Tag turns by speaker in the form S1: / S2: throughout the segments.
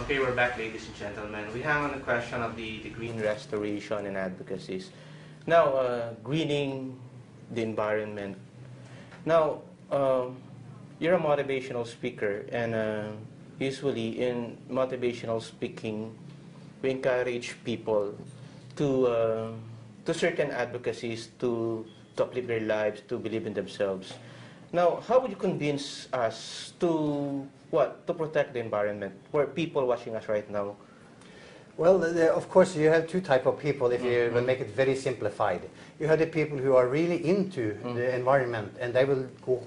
S1: Okay, we're back, ladies and gentlemen. We have on the question of the green restoration and advocacies. Now, greening the environment. Now, you're a motivational speaker, and usually in motivational speaking, we encourage people to certain advocacies to uplift their lives, to believe in themselves. Now, how would you convince us to protect the environment for people watching us right now?
S2: Well, of course, you have two types of people if you will make it very simplified. You have the people who are really into the environment, and they will go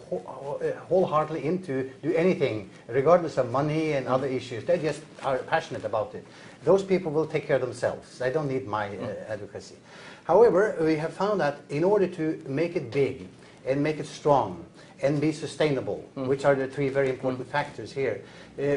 S2: wholeheartedly into do anything, regardless of money and other issues. They just are passionate about it. Those people will take care of themselves. They don't need my advocacy. However, we have found that in order to make it big and make it strong and be sustainable, which are the three very important factors here,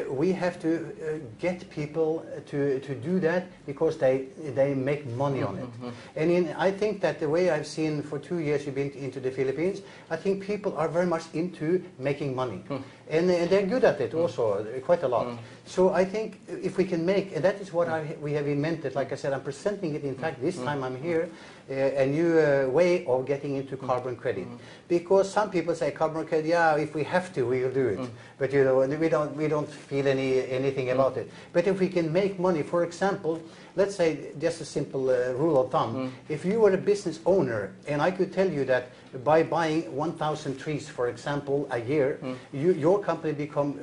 S2: we have to get people to do that because they make money on it. And I think that the way I've seen for 2 years you've been into the Philippines, I think people are very much into making money. And they're good at it also, quite a lot. So I think if we can make, and that is what we have invented, like I said, I'm presenting it, in fact, this time I'm here, a new way of getting into carbon credit. Because some people say carbon credit, yeah, if we have to, we will do it. But you know, we don't feel anything about it. But if we can make money, for example, let's say just a simple rule of thumb, if you were a business owner and I could tell you that by buying 1,000 trees, for example, a year, your company become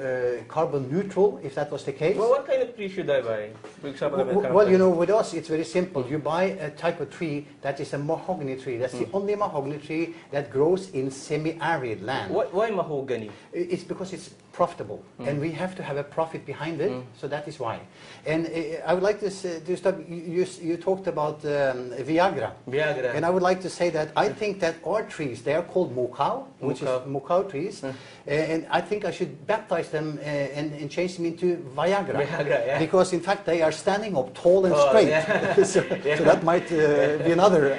S2: carbon neutral, if that was the case.
S1: Well, what kind of tree should I buy? For example,
S2: well, you know, with us it's very simple. You buy a type of tree that is a mahogany tree. That's the only mahogany tree that grows in semi-arid land.
S1: Why mahogany?
S2: It's because it's profitable, and we have to have a profit behind it, so that is why. And I would like to start, you talked about Viagra.
S1: Viagra.
S2: And I would like to say that I think that our trees, they are called mukau, which is mukau trees, and I think I should baptize them and change them into Viagra.
S1: Viagra, yeah.
S2: Because in fact they are standing up tall and straight. Yeah. so that might be another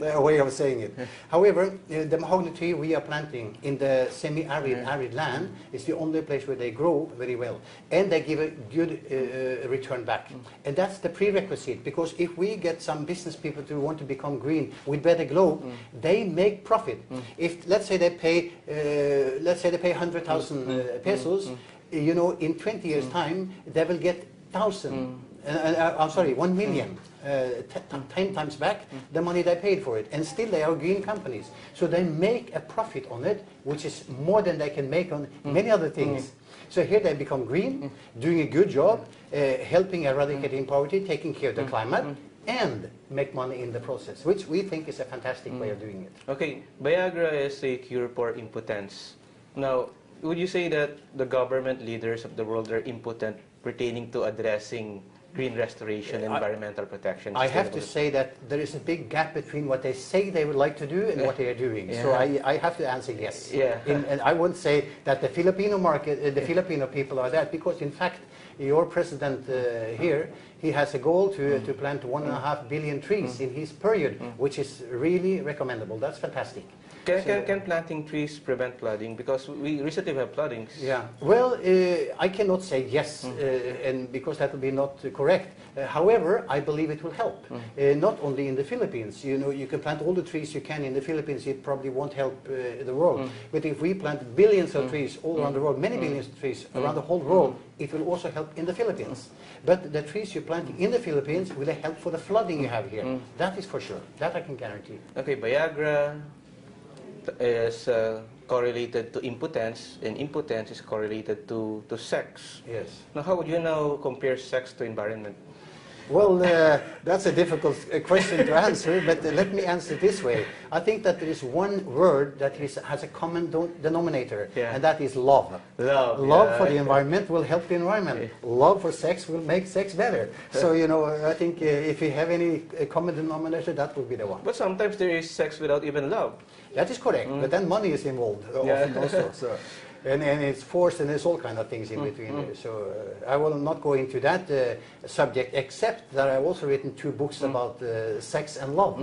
S2: a way of saying it. However, the mahogany tree we are planting in the semi-arid land is the only place where they grow very well, and they give a good return back. And that's the prerequisite, because if we get some business people to want to become green with Better Globe, they make profit. If let's say they pay 100,000 pesos, you know, in 20 years time they will get 1 million. 10 times back the money they paid for it, and still they are green companies. So they make a profit on it, which is more than they can make on many other things. So here they become green, doing a good job, helping eradicating poverty, taking care of the climate, and make money in the process, which we think is a fantastic way of doing it.
S1: Okay, Viagra is a cure for impotence. Now, would you say that the government leaders of the world are impotent pertaining to addressing green restoration, environmental protection?
S2: I have to say that there is a big gap between what they say they would like to do and what they are doing. Yeah. So I have to answer yes. Yeah. And I won't say that the Filipino market, the Filipino people are that, because in fact, your president here, he has a goal to plant 1.5 billion trees in his period, which is really recommendable. That's fantastic.
S1: Can planting trees prevent flooding? Because we recently have floodings.
S2: Yeah. Well, I cannot say yes, and because that would be not correct. However, I believe it will help. Not only in the Philippines. You know, you can plant all the trees you can in the Philippines. It probably won't help the world. But if we plant billions of trees all around the world, many billions of trees around the whole world, it will also help in the Philippines. But the trees you're planting in the Philippines will help for the flooding you have here. That is for sure. That I can guarantee.
S1: Okay, Viagra is correlated to impotence, and impotence is correlated to sex.
S2: Yes.
S1: Now, how would you now compare sex to environment?
S2: Well, that's a difficult question to answer, but let me answer this way. I think that there is one word that has a common denominator, and that is love. Love for the environment will help the environment. Love for sex will make sex better. So, you know, I think if you have any common denominator, that would be the one.
S1: But sometimes there is sex without even love.
S2: That is correct, but then money is involved often also. So. And it's forced, and there's all kind of things in between there. So I will not go into that subject, except that I've also written 2 books about sex and love.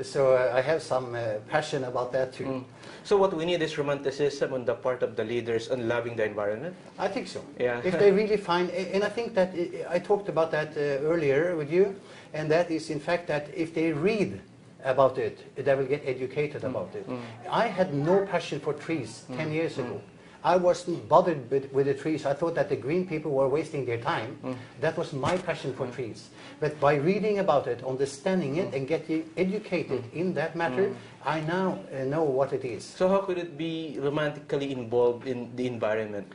S2: So I have some passion about that too.
S1: So what we need is romanticism on the part of the leaders on loving the environment?
S2: I think so.
S1: Yeah.
S2: If they really find, and I think that I talked about that earlier with you, and that is in fact that if they read about it, they will get educated about it. I had no passion for trees 10 years ago. I wasn't bothered with the trees. I thought that the green people were wasting their time. That was my passion for trees. But by reading about it, understanding it, and getting educated in that matter, I now know what it is.
S1: So how could it be romantically involved in the environment?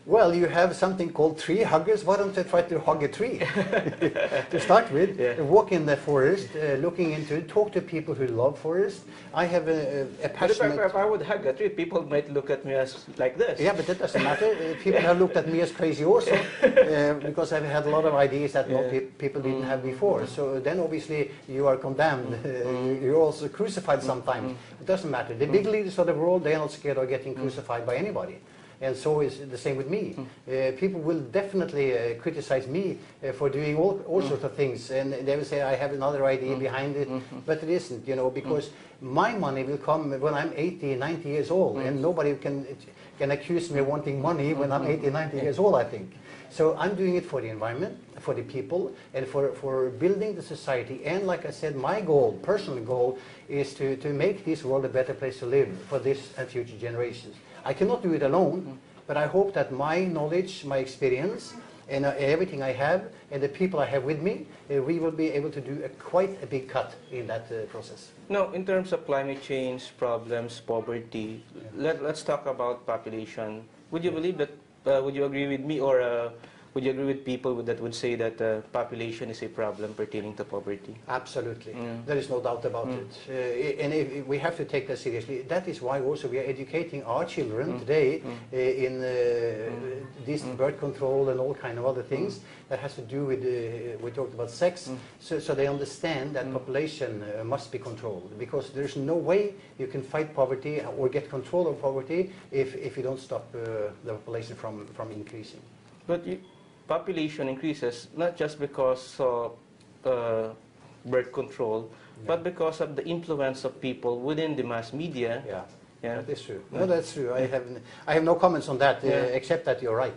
S2: Well, you have something called tree huggers. Why don't they try to hug a tree to start with?
S1: Yeah.
S2: Walk in the forest, looking into it, talk to people who love forest. I have a passionate...
S1: But if I would hug a tree, people might look at me as like this.
S2: Yeah, but that doesn't matter. People have looked at me as crazy also, because I've had a lot of ideas that people didn't have before. So then obviously you are condemned. You're also crucified sometimes. It doesn't matter. The big leaders of the world, they are not scared of getting crucified by anybody. And so is the same with me. People will definitely criticize me for doing all sorts of things, and they will say I have another idea behind it, but it isn't, you know, because my money will come when I'm 80, 90 years old, and nobody can accuse me of wanting money when I'm 80, 90 years old, I think. So I'm doing it for the environment, for the people, and for building the society. And like I said, my goal, personal goal, is to make this world a better place to live for this and future generations. I cannot do it alone, but I hope that my knowledge, my experience, and everything I have, and the people I have with me, we will be able to do quite a big cut in that process.
S1: Now, in terms of climate change problems, poverty, let's talk about population. Would you believe that, would you agree with me, or would you agree with people that would say that population is a problem pertaining to poverty?
S2: Absolutely. There is no doubt about it. And we have to take that seriously. That is why also we are educating our children today in decent birth control and all kind of other things that has to do with, we talked about sex, so they understand that population must be controlled, because there's no way you can fight poverty or get control of poverty if you don't stop the population from increasing.
S1: But population increases not just because of birth control, but because of the influence of people within the mass media.
S2: Yeah, that is true. No, that's true. I have no comments on that, except that you're right.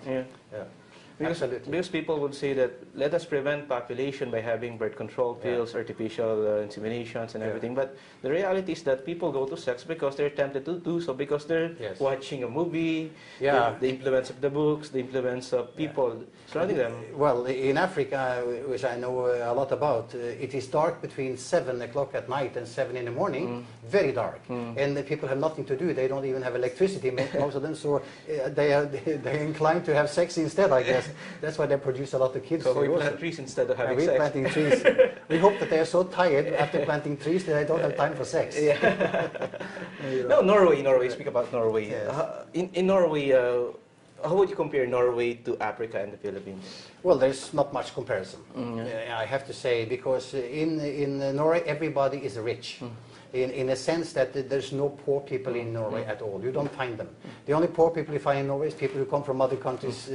S2: Absolutely.
S1: Because people would say that let us prevent population by having birth control pills, artificial inseminations and everything. But the reality is that people go to sex because they're tempted to do so, because they're watching a movie, the influence of the books, the influence of people surrounding them.
S2: Well, in Africa, which I know a lot about, it is dark between 7 o'clock at night and 7 in the morning, very dark. And the people have nothing to do. They don't even have electricity, most of them, so they're inclined to have sex instead, I guess. That's why they produce a lot of kids.
S1: So we plant trees instead of having sex.
S2: We're planting trees. We hope that they are so tired after planting trees that they don't have time for sex.
S1: No, Norway. Speak about Norway.
S2: Yes.
S1: In Norway, how would you compare Norway to Africa and the Philippines?
S2: Well, there's not much comparison, I have to say, because in Norway everybody is rich. In a sense that there's no poor people in Norway at all. You don't find them. The only poor people you find in Norway is people who come from other countries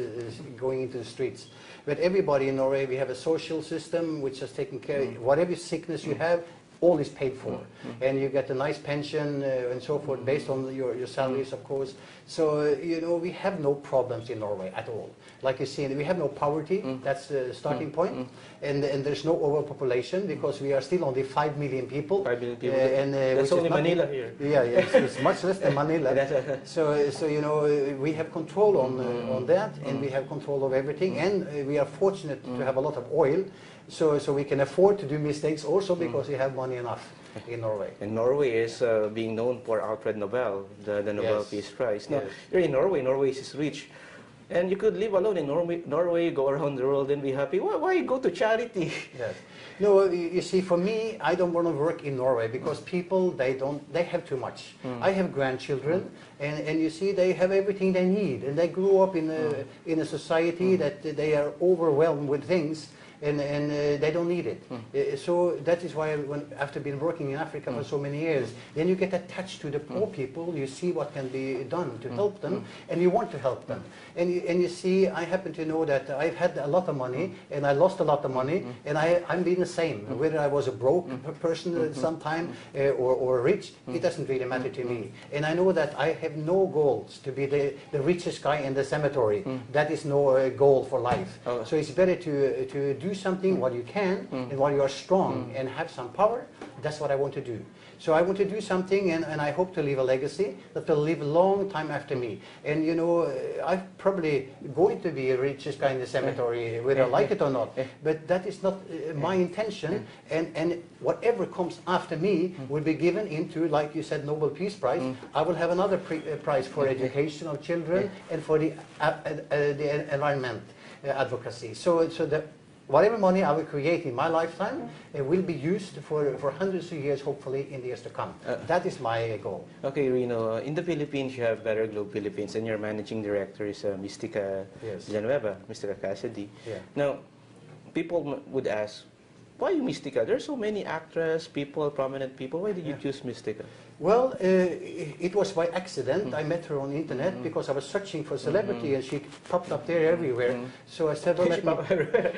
S2: going into the streets. But everybody in Norway, we have a social system which has taken care of whatever sickness you have, all is paid for. And you get a nice pension and so forth based on your salaries, of course. So, you know, we have no problems in Norway at all. Like you see, we have no poverty, that's the starting point. And there's no overpopulation, because we are still only 5 million people.
S1: 5 million people. That's only Manila here.
S2: Yeah, it's much less than Manila. So you know, we have control on that, and we have control of everything. And we are fortunate to have a lot of oil. So we can afford to do mistakes also, because we have money enough in Norway.
S1: And Norway is being known for Alfred Nobel, the Nobel Peace Prize. Now, you're in Norway. Norway is rich. And you could live alone in Norway, go around the world and be happy. Why go to charity?
S2: Yes. No, you see, for me, I don't want to work in Norway, because people, they have too much. I have grandchildren, and you see, they have everything they need, and they grew up in a society that they are overwhelmed with things. and they don't need it. So that is why after being working in Africa for so many years, then you get attached to the poor people, you see what can be done to help them, and you want to help them. And you see, I happen to know that I've had a lot of money, and I lost a lot of money, and I'm being the same. Whether I was a broke person at some time or rich, it doesn't really matter to me. And I know that I have no goals to be the richest guy in the cemetery. That is no goal for life. So it's better to do something while you can, and while you are strong and have some power. That's what I want to do. So I want to do something, and I hope to leave a legacy that will live a long time after me. And you know, I'm probably going to be the richest guy in the cemetery, whether I like it or not. But that is not my intention. And whatever comes after me will be given into, like you said, Nobel Peace Prize. I will have another prize for education of children and for the environment advocacy. So that whatever money I will create in my lifetime will be used for hundreds of years, hopefully, in the years to come. That is my goal.
S1: Okay, Rino, in the Philippines, you have Better Globe Philippines, and your managing director is Mystica Villanueva, Mystica Cassidy.
S2: Yeah.
S1: Now, people would ask, why Mystica? There's so many actors, people, prominent people. Why did you choose Mystica?
S2: Well, it was by accident. I met her on the internet because I was searching for celebrity, and she popped up there everywhere. So I said, well, let me...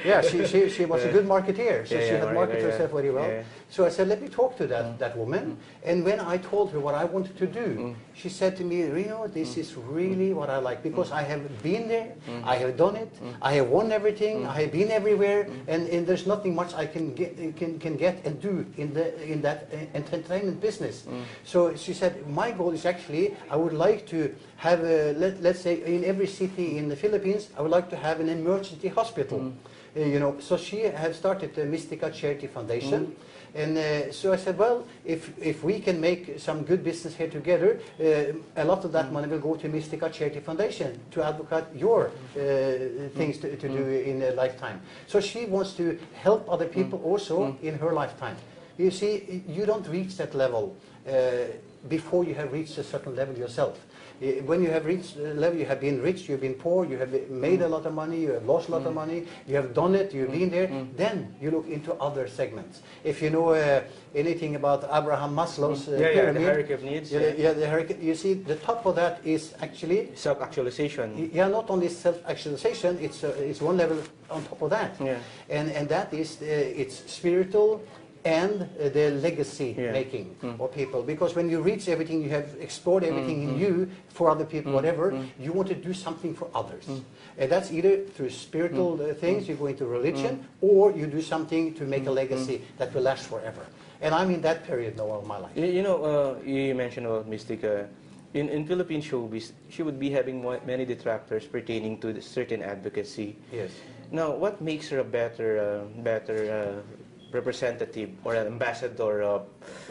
S2: Yeah, she was a good marketeer, so she had marketed herself very well. So I said, let me talk to that woman. And when I told her what I wanted to do, she said to me, Rino, this is really what I like, because I have been there, I have done it, I have won everything, I have been everywhere, and there's nothing much I can get and do in that entertainment business. So she said, my goal is actually, I would like to have, let's say, in every city in the Philippines, I would like to have an emergency hospital. You know, so she has started the Mystica Charity Foundation. And so I said, well, if we can make some good business here together, a lot of that money will go to Mystica Charity Foundation to advocate your things to do in a lifetime. So she wants to help other people also in her lifetime. You see, you don't reach that level before you have reached a certain level yourself. When you have reached a level, you have been rich, you've been poor, you have made a lot of money, you have lost a lot of money, you have done it, you've been there, then you look into other segments. If you know anything about Abraham Maslow's pyramid,
S1: the hierarchy of needs.
S2: The hierarchy, you see, the top of that is actually
S1: self-actualization.
S2: Yeah, not only self-actualization, it's one level on top of that.
S1: Yeah.
S2: And that is, it's spiritual, and the legacy making of people. Because when you reach everything, you have explored everything in you for other people, whatever, you want to do something for others. And that's either through spiritual things, you go into religion, or you do something to make a legacy that will last forever. And I'm in that period now of my life.
S1: You know, you mentioned about Mystica. In Philippine showbiz, she would be having many detractors pertaining to certain advocacy.
S2: Yes.
S1: Now, what makes her a better representative or an ambassador of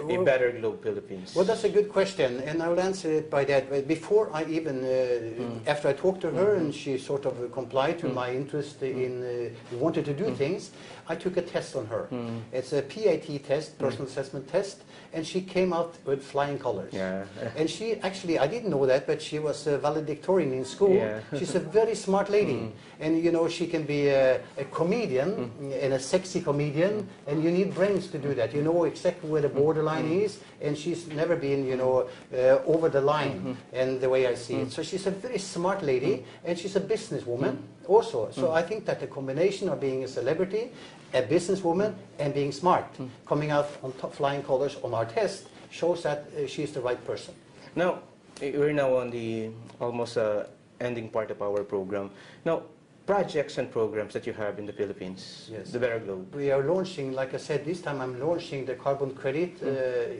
S1: a Better Globe Philippines?
S2: Well, that's a good question, and I will answer it by that. But before I even, after I talked to her and she sort of complied to my interest in wanted to do things, I took a test on her. It's a PAT test, personal assessment test, and she came out with flying colors.
S1: Yeah.
S2: And she actually, I didn't know that, but she was a valedictorian in school.
S1: Yeah.
S2: She's a very smart lady. And you know, she can be a comedian, and a sexy comedian, and you need brains to do that. You know exactly where the borderline is, and she's never been, you know, over the line, and the way I see it. So she's a very smart lady, and she's a businesswoman also. So I think that the combination of being a celebrity, a businesswoman, and being smart, coming out on top flying colors on our test, shows that she's the right person.
S1: Now, we're now on the almost ending part of our program. Now, projects and programs that you have in the Philippines, the Better Globe.
S2: We are launching, like I said, this time I'm launching the carbon credit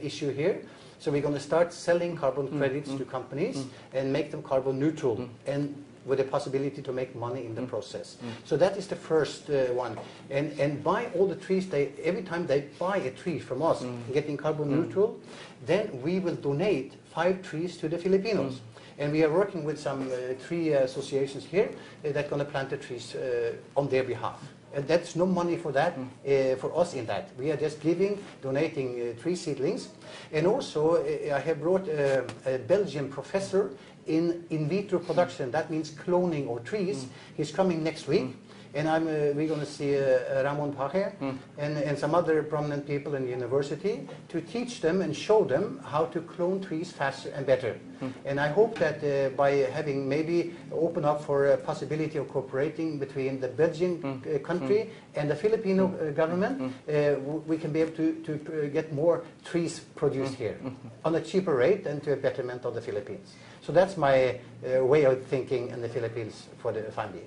S2: issue here. So we're going to start selling carbon credits to companies and make them carbon neutral, and with the possibility to make money in the process. So that is the first one. And buy all the trees, every time they buy a tree from us, getting carbon neutral, then we will donate 5 trees to the Filipinos. And we are working with some tree associations here that are going to plant the trees on their behalf. And that's no money for that, for us in that. We are just donating tree seedlings. And also, I have brought a Belgian professor in vitro production. That means cloning of trees. He's coming next week. And we're going to see Ramon Paje and some other prominent people in the university to teach them and show them how to clone trees faster and better. And I hope that by having maybe open up for a possibility of cooperating between the Belgian country and the Filipino government, we can be able to get more trees produced here on a cheaper rate and to a betterment of the Philippines. So that's my way of thinking in the Philippines for the family.